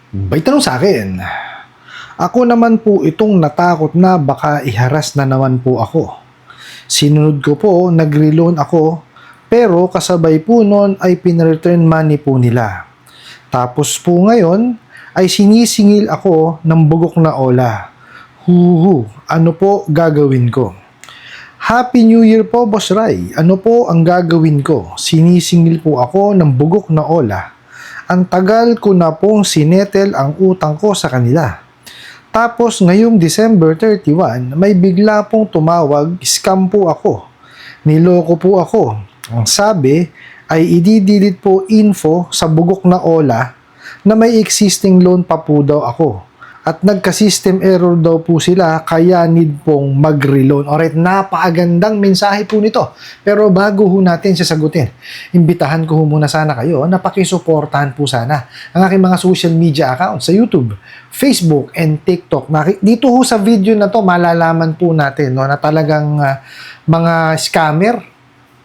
May tanong sa akin. Ako naman po itong natakot na baka iharas na naman po ako. Sinunod ko po, nag-reloan ako, pero kasabay po nun ay pinreturn money po nila. Tapos po ngayon ay sinisingil ako ng bugok na ola. Huhu, ano po gagawin ko? Happy New Year po, Boss Rai. Ano po ang gagawin ko? Sinisingil po ako ng bugok na ola. Ang tagal ko na pong sinetel ang utang ko sa kanila. Tapos ngayong December 31, may bigla pong tumawag, scam po ako. Niloko po ako. Ang sabi ay i-delete po info sa bugok na ola na may existing loan pa po daw ako. At nagka-system error daw po sila kaya need pong mag-reloan. Alright, napakagandang mensahe po nito. Pero bago ho natin sasagutin, imbitahan ko ho muna sana kayo na pakisuportahan po sana ang aking mga social media accounts sa YouTube, Facebook, and TikTok. Dito ho sa video na to malalaman po natin na talagang mga scammer,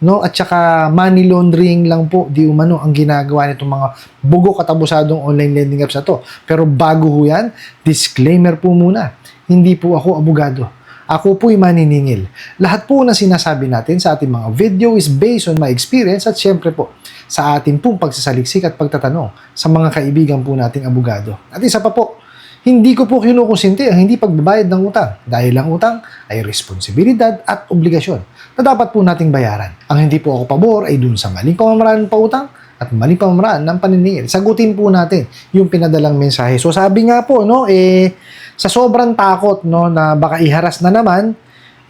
no, at saka money laundering lang po di umano ang ginagawa nitong mga bugok at abusadong online lending apps na to. Pero bago ho yan, disclaimer po muna, hindi po ako abogado. Ako po'y maniningil. Lahat po na sinasabi natin sa ating mga video is based on my experience at syempre po sa ating pong pagsasaliksik at pagtatanong sa mga kaibigan po nating abogado. At isa pa po, hindi ko po kinukonsinti ang hindi pagbabayad ng utang dahil ang utang ay responsibilidad at obligasyon na dapat po nating bayaran. Ang hindi po ako pabor ay dun sa maling pamamaraan ng pautang at maling pamamaraan ng paniningil. Sagutin po natin yung pinadalang mensahe. So sabi nga po, no, sa sobrang takot, no, na baka iharas na naman,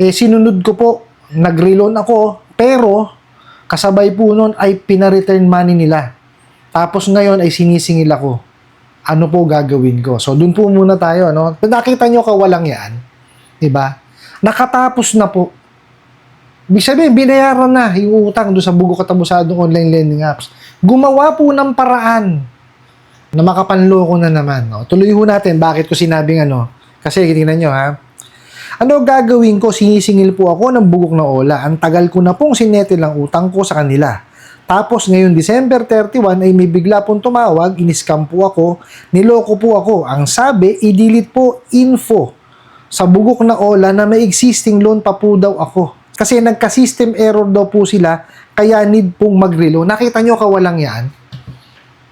sinunod ko po, nag-reloan ako, pero kasabay po nun ay pina-return money nila. Tapos ngayon ay sinisingil ako. Ano po gagawin ko? So, dun po muna tayo, no? Nakita nyo kawalang yan, di ba? Nakatapos na po. Ibig sabihin, binayaran na yung utang doon sa bugok at abusadong online lending apps. Gumawa po ng paraan na makapanloko na naman, no? Tuloy ho natin, bakit ko sinabing ano? Kasi, tingnan nyo, ha? Ano gagawin ko? Sinisingil po ako ng bugok na ola. Ang tagal ko na pong sinetil ang utang ko sa kanila. Tapos ngayon December 31 ay may bigla pong tumawag, in-scam po ako, niloko po ako. Ang sabi, i-delete po info sa bugok na ola na may existing loan pa po daw ako. Kasi nagka-system error daw po sila, kaya need pong mag-reloan. Nakita nyo kawalang yan?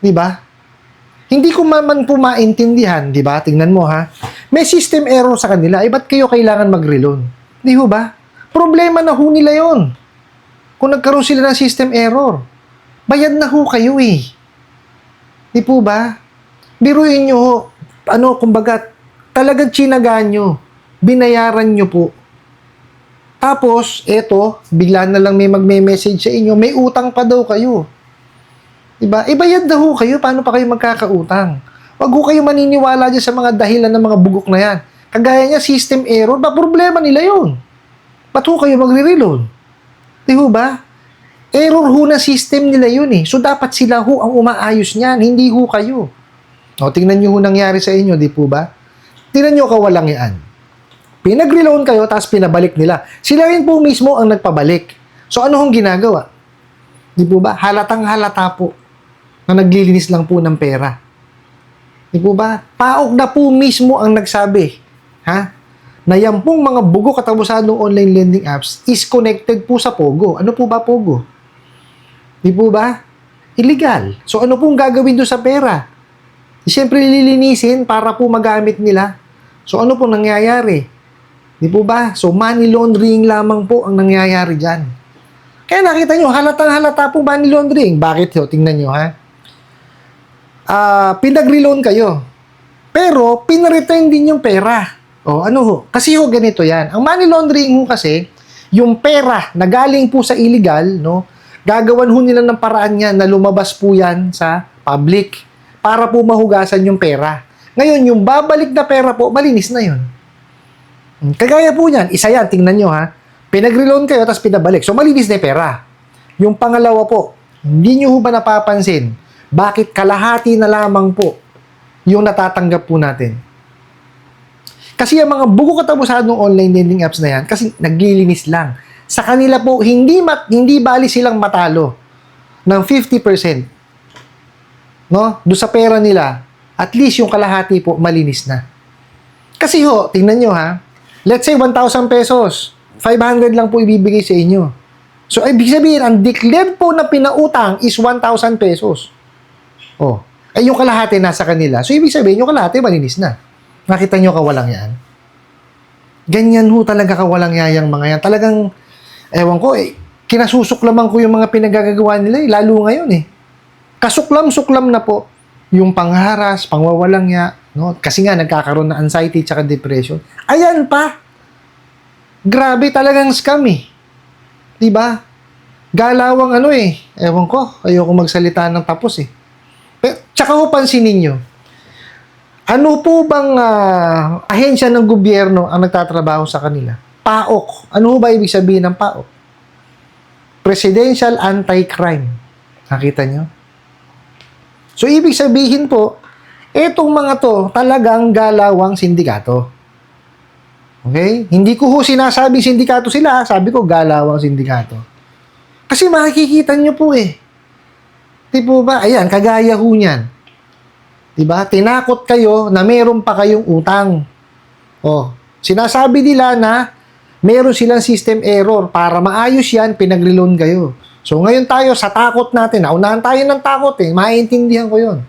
Di ba? Hindi ko man po maintindihan, di ba? Tingnan mo ha. May system error sa kanila, ba't kayo kailangan mag-reloan? Di ho ba? Problema na ho nila yon. Kung nagkaroon sila ng system error, bayad na ho kayo eh. Di po ba? Biruin nyo ho, kumbaga, talagang tsinagaan nyo, binayaran nyo po. Tapos, eto, bigla na lang may magme-message sa inyo, may utang pa daw kayo. Diba? Bayad na ho kayo, paano pa kayo magkakautang? Wag ho kayo maniniwala dyan sa mga dahilan ng mga bugok na yan. Kagaya niya, system error, ba problema nila yun? Ba't ho kayo magre-reload? Di ho ba? Error ho na system nila yun eh. So, dapat sila ho ang umaayos niyan, hindi ho kayo. O, tingnan nyo ho nangyari sa inyo, di po ba? Tingnan nyo kawalang yan. Pinag-reloan kayo, tapos pinabalik nila. Sila rin po mismo ang nagpabalik. So, ano hong ginagawa? Di po ba? Halatang halata po na naglilinis lang po ng pera. Di po ba? Paok na po mismo ang nagsabi. Ha? Na yan pong mga bugok at abusadong online lending apps is connected po sa Pogo. Ano po ba Pogo? Di po ba? Illegal. So ano pong gagawin doon sa pera? Siyempre lilinisin para po magamit nila. So ano pong nangyayari? Di po ba? So money laundering lamang po ang nangyayari dyan. Kaya nakita nyo, halatang halata po money laundering. Bakit ho? Tingnan nyo ha. Pinag-reloan kayo. Pero pinareturn din yung pera. O, ano ho? Kasi ho, ganito yan. Ang money laundering ho kasi, yung pera na galing po sa illegal, no, gagawan ho nila ng paraan yan na lumabas po yan sa public para po mahugasan yung pera. Ngayon, yung babalik na pera po, malinis na yun. Kagaya po yan, isa yan, tingnan nyo ha. Pinag-reloan kayo, tapos pinabalik. So, malinis na yung pera. Yung pangalawa po, hindi nyo ho ba napapansin, bakit kalahati na lamang po yung natatanggap po natin? Kasi yung mga bugok at abusadong online lending apps na yan, kasi naglilinis lang. Sa kanila po, hindi bali silang matalo ng 50%. No? Doon sa pera nila. at least yung kalahati po malinis na. Kasi ho, tingnan nyo ha, let's say 1,000 pesos, 500 lang po ibibigay sa inyo. So, ibig sabihin, ang declared po na pinautang is 1,000 pesos. Oh, ay yung kalahati nasa kanila. So, ibig sabihin, yung kalahati malinis na. Nakita nyo kawalang yan? Ganyan ho talaga kawalang yayang mga yan. Talagang, ewan ko kinasusuklaman ko yung mga pinagagagawa nila lalo ngayon Kasuklam-suklam na po yung pangharas, pangwawalang ya, no? Kasi nga nagkakaroon ng anxiety tsaka depression. Ayan pa. Grabe talagang scam Diba? Galawang ewan ko, ayoko magsalita ng tapos Pero, tsaka ho pansinin nyo, ano po bang ahensya ng gobyerno ang nagtatrabaho sa kanila? PAOK. Ano ba ibig sabihin ng PAOK? Presidential Anti-Crime. Nakita nyo? So, ibig sabihin po, etong mga to talagang galawang sindikato. Okay? Hindi ko ho sinasabing sindikato sila, sabi ko galawang sindikato. Kasi makikita nyo po Di po ba? Ayan, kagaya ho niyan. Diba? Tinakot kayo na meron pa kayong utang. Sinasabi nila na meron silang system error. Para maayos yan, pinag-reloan kayo. So, ngayon tayo, sa takot natin, naunahan tayo ng takot maiintindihan ko yon.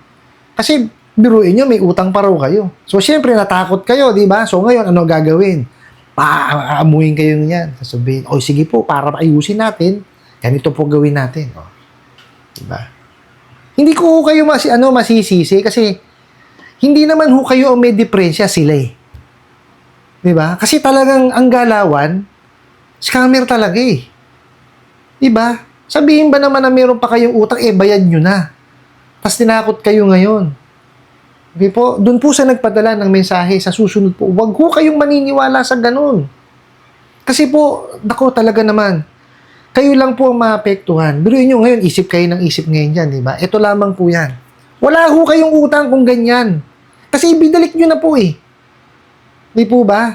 Kasi, biruin nyo, may utang pa raw kayo. So, syempre, natakot kayo, di ba? So, ngayon, ano gagawin? Paamuhin kayo niyan. Sasabihin, sige po, para ayusin natin, ganito po gawin natin. Diba? Hindi ko kayo masisisi kasi hindi naman kayo ang may diferensya sila Diba? Kasi talagang ang galawan, scammer talaga Diba? Sabihin ba naman na meron pa kayong utang, bayad nyo na. Tapos tinakot kayo ngayon. Okay po? Doon po sa nagpadala ng mensahe sa susunod po, wag kayong maniniwala sa ganun. Kasi po, talaga naman, kayo lang po ang maapektuhan. Biruin nyo ngayon, isip kayo ng isip ngayon dyan, di ba? Ito lamang po yan. Wala kayong utang kung ganyan. Kasi ibinalik nyo na po Di po ba?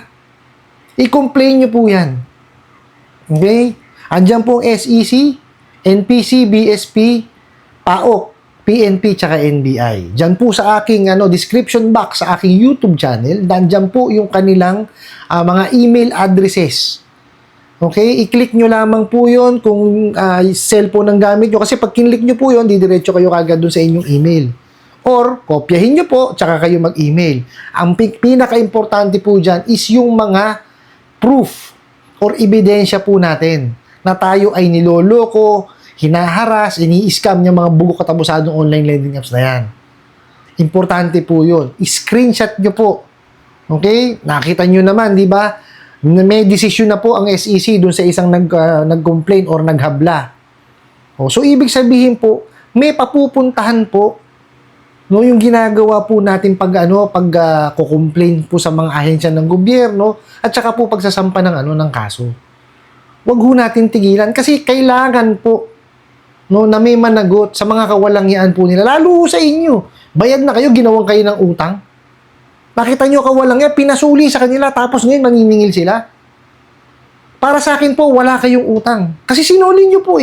I-complain nyo po yan. Okay? Andiyan po ang SEC, NPC, BSP, PAOK, PNP, tsaka NBI. Diyan po sa aking description box sa aking YouTube channel, nandiyan po yung kanilang mga email addresses. Okay? I-click nyo lamang po yun kung cellphone ang gamit nyo. Kasi pag kinlik nyo po yun, didiretso kayo kagad dun sa inyong email. Or, kopyahin nyo po, tsaka kayo mag-email. Ang pinaka-importante po dyan is yung mga proof or ebidensya po natin na tayo ay niloloko, hinaharas, ini-scam yung mga bugok at abusadong online lending apps na yan. Importante po yun. I-screenshot nyo po. Okay? Nakita nyo naman, di ba? May desisyon na po ang SEC dun sa isang nag-complain or naghabla. So, ibig sabihin po, may papupuntahan po yung ginagawa po natin pag complain po sa mga ahensya ng gobyerno at saka po pagsasampa ng kaso. Wag ho natin tigilan kasi kailangan po na may managot sa mga kawalangyaan po nila. Lalo sa inyo. Bayad na kayo, ginawang kayo ng utang. Nakita nyo kawalangya, pinasuli sa kanila tapos ngayon maniningil sila. Para sa akin po, wala kayong utang. Kasi sinuli nyo po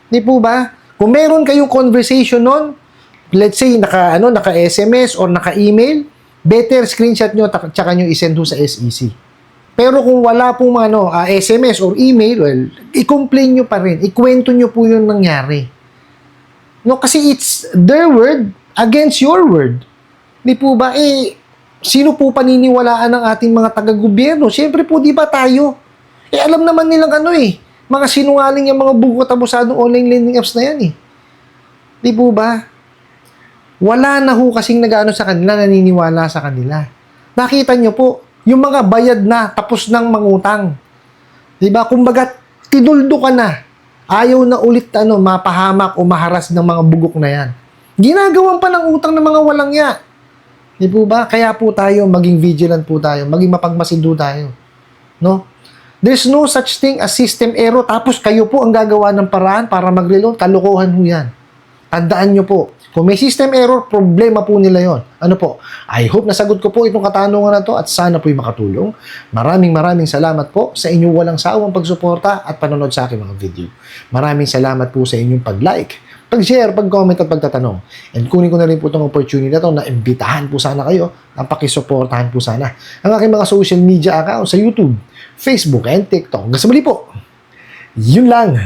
Di po ba? Kung meron kayong conversation nun, let's say, naka-SMS or naka-email, better screenshot nyo tsaka nyo isend sa SEC. Pero kung wala pong SMS or email, well, i-complain nyo pa rin. Ikwento nyo po yung nangyari. No, kasi it's their word against your word. Di po ba? Sino po paniniwalaan ng ating mga taga-gobyerno? Siyempre po, di ba tayo? Alam naman nilang mga sinungaling yung mga bugot abusadong online lending apps na yan Di po ba? Wala na kasing nag-ano sa kanila, naniniwala sa kanila. Nakita nyo po, yung mga bayad na, tapos ng mangutang. Diba? Kumbaga, tinuldo ka na. Ayaw na ulit mapahamak o maharas ng mga bugok na yan. Ginagawan pa ng utang ng mga walangya. Di po ba? Kaya po tayo, maging vigilant po tayo, maging mapagmasido tayo. No? There's no such thing as system error, tapos kayo po ang gagawa ng paraan para mag-reload, kalokohan ho yan. Tandaan nyo po, kung may system error, problema po nila yon. Ano po? I hope nasagot ko po itong katanungan na to at sana po'y makatulong. Maraming salamat po sa inyong walang sawang pagsuporta at panonood sa aking mga video. Maraming salamat po sa inyong pag-like, pag-share, pag-comment at pagtatanong. And kunin ko na rin po itong opportunity na ito na imbitahan po sana kayo at pakisuportahan po sana ang aking mga social media accounts sa YouTube, Facebook, and TikTok. Hanggang sa muli po, yun lang.